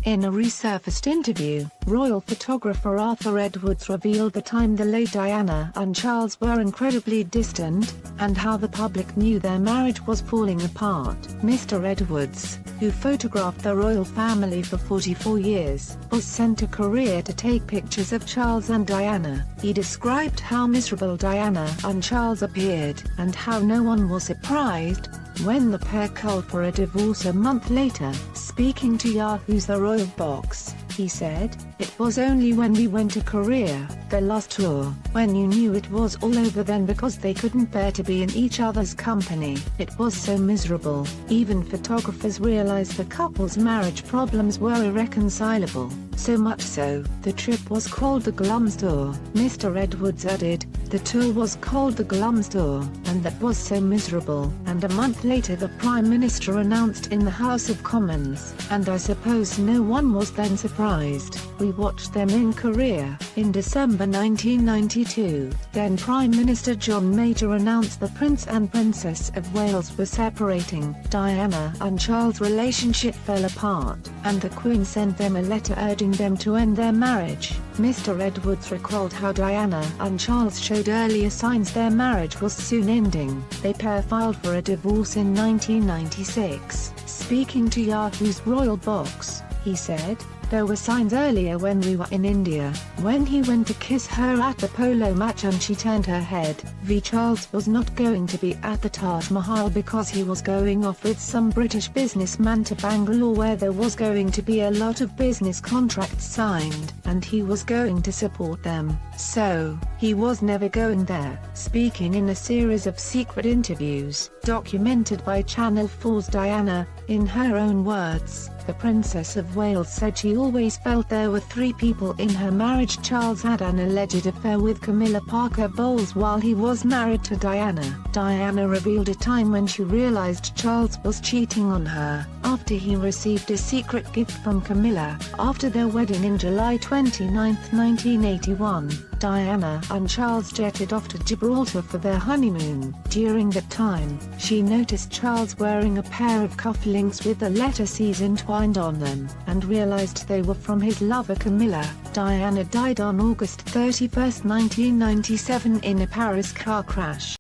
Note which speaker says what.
Speaker 1: In a resurfaced interview, royal photographer Arthur Edwards revealed the time the late Diana and Charles were incredibly distant, and how the public knew their marriage was falling apart. Mr. Edwards, who photographed the royal family for 44 years, was sent to Korea to take pictures of Charles and Diana. He described how miserable Diana and Charles appeared, and how no one was surprised when the pair called for a divorce a month later. Speaking to Yahoo's The Royal Box, he said, "It was only when we went to Korea, the last tour, when you knew it was all over then, because they couldn't bear to be in each other's company. It was so miserable. Even photographers realized the couple's marriage problems were irreconcilable. So much so, the trip was called the Glums Tour." Mr. Edwards added, "The tour was called the Glums Tour, and that was so miserable." And a month later the Prime Minister announced in the House of Commons, "And I suppose no one was then surprised. We watched them in Korea." In December 1992, then Prime Minister John Major announced the Prince and Princess of Wales were separating. Diana and Charles' relationship fell apart, and the Queen sent them a letter urging them to end their marriage. Mr. Edwards recalled how Diana and Charles showed earlier signs their marriage was soon ending. The pair filed for a divorce in 1996. Speaking to Yahoo's Royal Box, he said, "There were signs earlier when we were in India, when he went to kiss her at the polo match and she turned her head. Charles was not going to be at the Taj Mahal because he was going off with some British businessman to Bangalore where there was going to be a lot of business contracts signed, and he was going to support them, so he was never going there." Speaking in a series of secret interviews, documented by Channel 4's Diana, in her own words, the Princess of Wales said she always felt there were three people in her marriage. Charles had an alleged affair with Camilla Parker Bowles while he was married to Diana. Diana revealed a time when she realized Charles was cheating on her, after he received a secret gift from Camilla. After their wedding in July 29, 1981, Diana and Charles jetted off to Gibraltar for their honeymoon. During that time, she noticed Charles wearing a pair of cufflinks with the letter C's entwined on them, and realized they were from his lover Camilla. Diana died on August 31, 1997 in a Paris car crash.